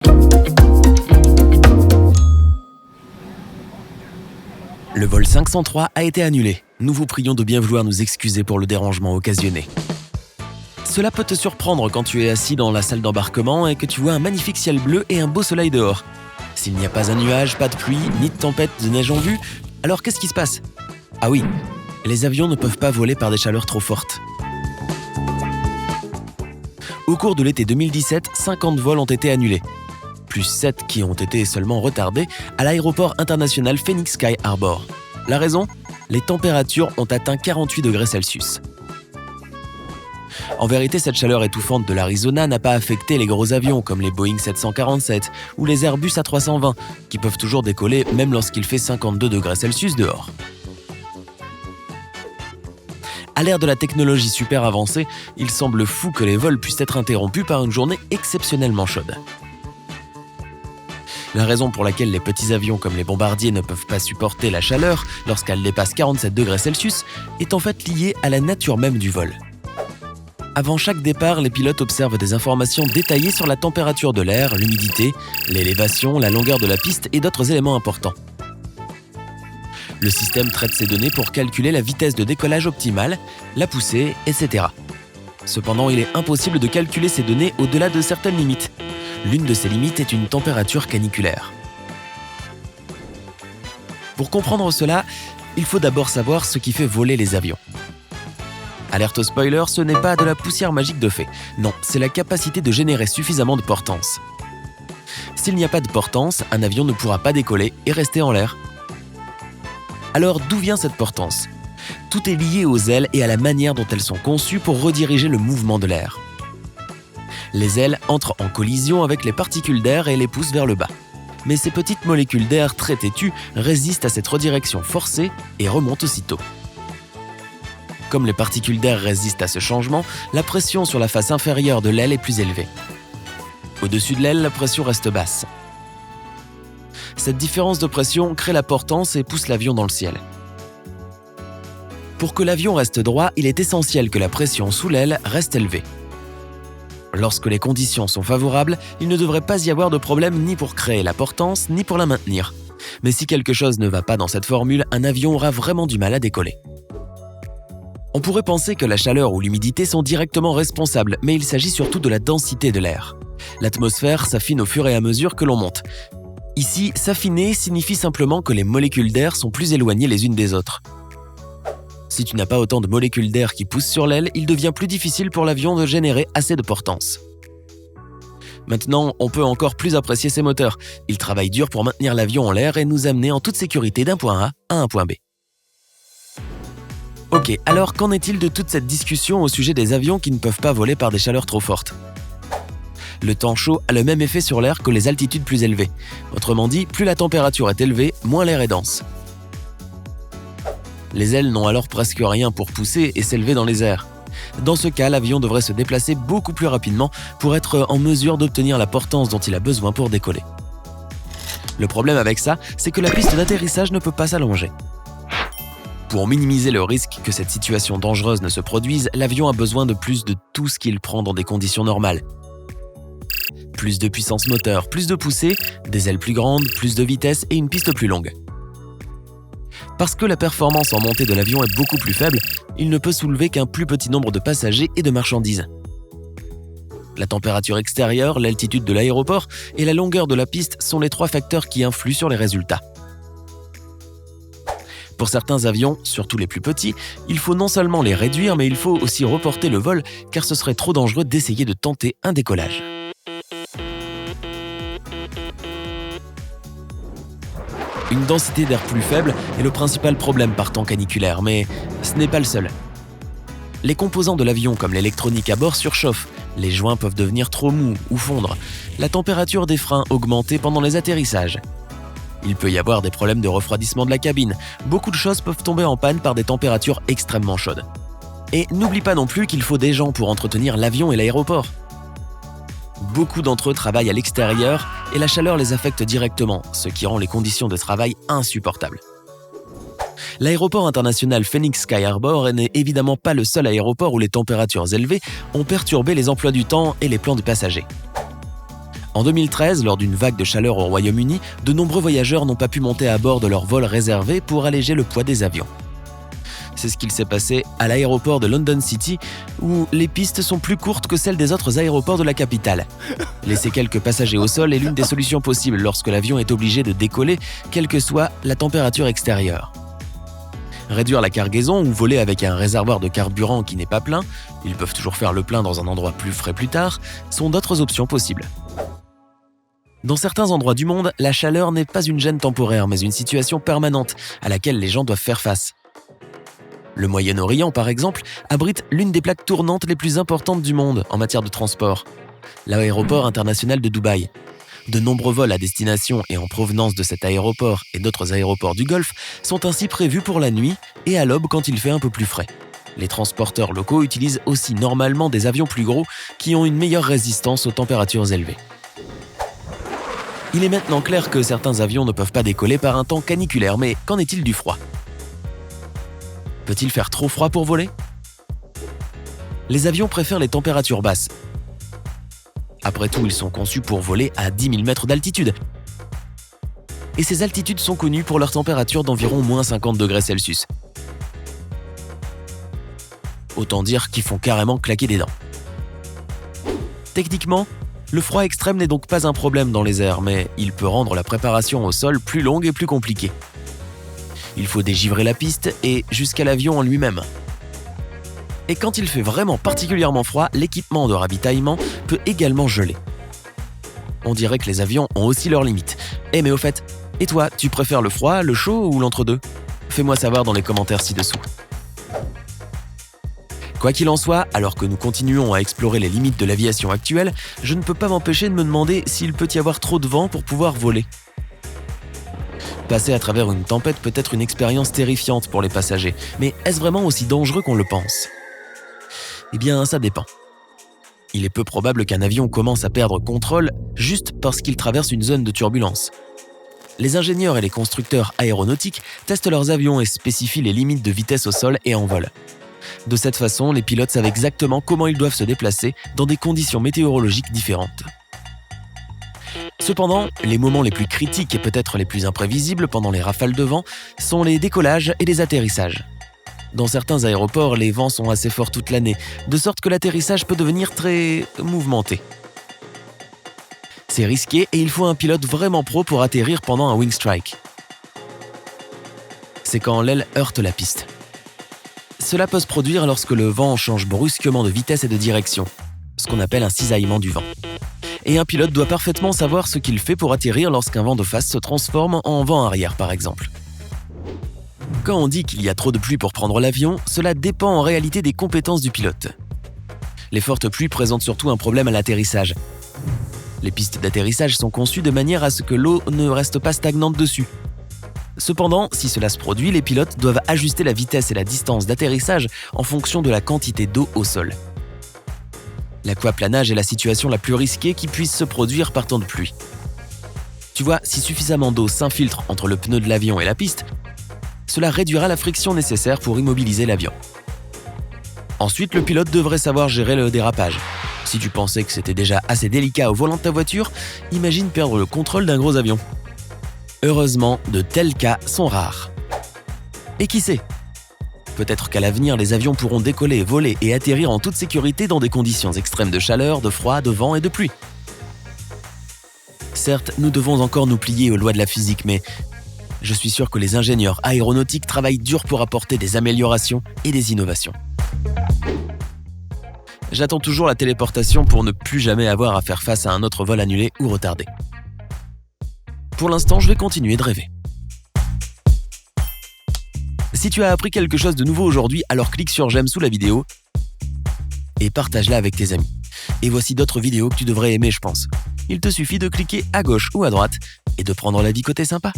Le vol 503 a été annulé. Nous vous prions de bien vouloir nous excuser pour le dérangement occasionné. Cela peut te surprendre quand tu es assis dans la salle d'embarquement et que tu vois un magnifique ciel bleu et un beau soleil dehors. S'il n'y a pas un nuage, pas de pluie, ni de tempête de neige en vue, alors qu'est-ce qui se passe ? Ah oui, les avions ne peuvent pas voler par des chaleurs trop fortes. Au cours de l'été 2017, 50 vols ont été annulés, plus 7 qui ont été seulement retardés à l'aéroport international Phoenix Sky Harbor. La raison ? Les températures ont atteint 48 degrés Celsius. En vérité, cette chaleur étouffante de l'Arizona n'a pas affecté les gros avions comme les Boeing 747 ou les Airbus A320, qui peuvent toujours décoller même lorsqu'il fait 52 degrés Celsius dehors. À l'ère de la technologie super avancée, il semble fou que les vols puissent être interrompus par une journée exceptionnellement chaude. La raison pour laquelle les petits avions comme les bombardiers ne peuvent pas supporter la chaleur lorsqu'elle dépasse 47 degrés Celsius est en fait liée à la nature même du vol. Avant chaque départ, les pilotes observent des informations détaillées sur la température de l'air, l'humidité, l'élévation, la longueur de la piste et d'autres éléments importants. Le système traite ces données pour calculer la vitesse de décollage optimale, la poussée, etc. Cependant, il est impossible de calculer ces données au-delà de certaines limites. L'une de ces limites est une température caniculaire. Pour comprendre cela, il faut d'abord savoir ce qui fait voler les avions. Alerte spoiler, ce n'est pas de la poussière magique de fée. Non, c'est la capacité de générer suffisamment de portance. S'il n'y a pas de portance, un avion ne pourra pas décoller et rester en l'air. Alors d'où vient cette portance ? Tout est lié aux ailes et à la manière dont elles sont conçues pour rediriger le mouvement de l'air. Les ailes entrent en collision avec les particules d'air et les poussent vers le bas. Mais ces petites molécules d'air très têtues résistent à cette redirection forcée et remontent aussitôt. Comme les particules d'air résistent à ce changement, la pression sur la face inférieure de l'aile est plus élevée. Au-dessus de l'aile, la pression reste basse. Cette différence de pression crée la portance et pousse l'avion dans le ciel. Pour que l'avion reste droit, il est essentiel que la pression sous l'aile reste élevée. Lorsque les conditions sont favorables, il ne devrait pas y avoir de problème ni pour créer la portance, ni pour la maintenir. Mais si quelque chose ne va pas dans cette formule, un avion aura vraiment du mal à décoller. On pourrait penser que la chaleur ou l'humidité sont directement responsables, mais il s'agit surtout de la densité de l'air. L'atmosphère s'affine au fur et à mesure que l'on monte. Ici, s'affiner signifie simplement que les molécules d'air sont plus éloignées les unes des autres. Si tu n'as pas autant de molécules d'air qui poussent sur l'aile, il devient plus difficile pour l'avion de générer assez de portance. Maintenant, on peut encore plus apprécier ses moteurs. Ils travaillent dur pour maintenir l'avion en l'air et nous amener en toute sécurité d'un point A à un point B. Ok, alors qu'en est-il de toute cette discussion au sujet des avions qui ne peuvent pas voler par des chaleurs trop fortes ? Le temps chaud a le même effet sur l'air que les altitudes plus élevées. Autrement dit, plus la température est élevée, moins l'air est dense. Les ailes n'ont alors presque rien pour pousser et s'élever dans les airs. Dans ce cas, l'avion devrait se déplacer beaucoup plus rapidement pour être en mesure d'obtenir la portance dont il a besoin pour décoller. Le problème avec ça, c'est que la piste d'atterrissage ne peut pas s'allonger. Pour minimiser le risque que cette situation dangereuse ne se produise, l'avion a besoin de plus de tout ce qu'il prend dans des conditions normales. Plus de puissance moteur, plus de poussée, des ailes plus grandes, plus de vitesse et une piste plus longue. Parce que la performance en montée de l'avion est beaucoup plus faible, il ne peut soulever qu'un plus petit nombre de passagers et de marchandises. La température extérieure, l'altitude de l'aéroport et la longueur de la piste sont les 3 facteurs qui influent sur les résultats. Pour certains avions, surtout les plus petits, il faut non seulement les réduire, mais il faut aussi reporter le vol car ce serait trop dangereux d'essayer de tenter un décollage. Une densité d'air plus faible est le principal problème par temps caniculaire, mais ce n'est pas le seul. Les composants de l'avion comme l'électronique à bord surchauffent, les joints peuvent devenir trop mous ou fondre, la température des freins augmenter pendant les atterrissages. Il peut y avoir des problèmes de refroidissement de la cabine, beaucoup de choses peuvent tomber en panne par des températures extrêmement chaudes. Et n'oublie pas non plus qu'il faut des gens pour entretenir l'avion et l'aéroport. Beaucoup d'entre eux travaillent à l'extérieur et la chaleur les affecte directement, ce qui rend les conditions de travail insupportables. L'aéroport international Phoenix Sky Harbor n'est évidemment pas le seul aéroport où les températures élevées ont perturbé les emplois du temps et les plans des passagers. En 2013, lors d'une vague de chaleur au Royaume-Uni, de nombreux voyageurs n'ont pas pu monter à bord de leur vol réservé pour alléger le poids des avions. C'est ce qu'il s'est passé à l'aéroport de London City, où les pistes sont plus courtes que celles des autres aéroports de la capitale. Laisser quelques passagers au sol est l'une des solutions possibles lorsque l'avion est obligé de décoller, quelle que soit la température extérieure. Réduire la cargaison ou voler avec un réservoir de carburant qui n'est pas plein, ils peuvent toujours faire le plein dans un endroit plus frais plus tard, sont d'autres options possibles. Dans certains endroits du monde, la chaleur n'est pas une gêne temporaire, mais une situation permanente à laquelle les gens doivent faire face. Le Moyen-Orient, par exemple, abrite l'une des plaques tournantes les plus importantes du monde en matière de transport, l'aéroport international de Dubaï. De nombreux vols à destination et en provenance de cet aéroport et d'autres aéroports du Golfe sont ainsi prévus pour la nuit et à l'aube quand il fait un peu plus frais. Les transporteurs locaux utilisent aussi normalement des avions plus gros qui ont une meilleure résistance aux températures élevées. Il est maintenant clair que certains avions ne peuvent pas décoller par un temps caniculaire, mais qu'en est-il du froid ? Peut-il faire trop froid pour voler ? Les avions préfèrent les températures basses. Après tout, ils sont conçus pour voler à 10 000 mètres d'altitude. Et ces altitudes sont connues pour leur température d'environ moins 50 degrés Celsius. Autant dire qu'ils font carrément claquer des dents. Techniquement, le froid extrême n'est donc pas un problème dans les airs, mais il peut rendre la préparation au sol plus longue et plus compliquée. Il faut dégivrer la piste et jusqu'à l'avion en lui-même. Et quand il fait vraiment particulièrement froid, l'équipement de ravitaillement peut également geler. On dirait que les avions ont aussi leurs limites. Mais au fait, et toi, tu préfères le froid, le chaud ou l'entre-deux ? Fais-moi savoir dans les commentaires ci-dessous. Quoi qu'il en soit, alors que nous continuons à explorer les limites de l'aviation actuelle, je ne peux pas m'empêcher de me demander s'il peut y avoir trop de vent pour pouvoir voler. Passer à travers une tempête peut être une expérience terrifiante pour les passagers, mais est-ce vraiment aussi dangereux qu'on le pense ? Eh bien, ça dépend. Il est peu probable qu'un avion commence à perdre contrôle juste parce qu'il traverse une zone de turbulence. Les ingénieurs et les constructeurs aéronautiques testent leurs avions et spécifient les limites de vitesse au sol et en vol. De cette façon, les pilotes savent exactement comment ils doivent se déplacer dans des conditions météorologiques différentes. Cependant, les moments les plus critiques et peut-être les plus imprévisibles pendant les rafales de vent sont les décollages et les atterrissages. Dans certains aéroports, les vents sont assez forts toute l'année, de sorte que l'atterrissage peut devenir très mouvementé. C'est risqué et il faut un pilote vraiment pro pour atterrir pendant un wing strike. C'est quand l'aile heurte la piste. Cela peut se produire lorsque le vent change brusquement de vitesse et de direction, ce qu'on appelle un cisaillement du vent. Et un pilote doit parfaitement savoir ce qu'il fait pour atterrir lorsqu'un vent de face se transforme en vent arrière, par exemple. Quand on dit qu'il y a trop de pluie pour prendre l'avion, cela dépend en réalité des compétences du pilote. Les fortes pluies présentent surtout un problème à l'atterrissage. Les pistes d'atterrissage sont conçues de manière à ce que l'eau ne reste pas stagnante dessus. Cependant, si cela se produit, les pilotes doivent ajuster la vitesse et la distance d'atterrissage en fonction de la quantité d'eau au sol. L'aquaplanage est la situation la plus risquée qui puisse se produire par temps de pluie. Tu vois, si suffisamment d'eau s'infiltre entre le pneu de l'avion et la piste, cela réduira la friction nécessaire pour immobiliser l'avion. Ensuite, le pilote devrait savoir gérer le dérapage. Si tu pensais que c'était déjà assez délicat au volant de ta voiture, imagine perdre le contrôle d'un gros avion. Heureusement, de tels cas sont rares. Et qui sait ? Peut-être qu'à l'avenir, les avions pourront décoller, voler et atterrir en toute sécurité dans des conditions extrêmes de chaleur, de froid, de vent et de pluie. Certes, nous devons encore nous plier aux lois de la physique, mais je suis sûr que les ingénieurs aéronautiques travaillent dur pour apporter des améliorations et des innovations. J'attends toujours la téléportation pour ne plus jamais avoir à faire face à un autre vol annulé ou retardé. Pour l'instant, je vais continuer de rêver. Si tu as appris quelque chose de nouveau aujourd'hui, alors clique sur j'aime sous la vidéo et partage-la avec tes amis. Et voici d'autres vidéos que tu devrais aimer, je pense. Il te suffit de cliquer à gauche ou à droite et de prendre la vie côté sympa.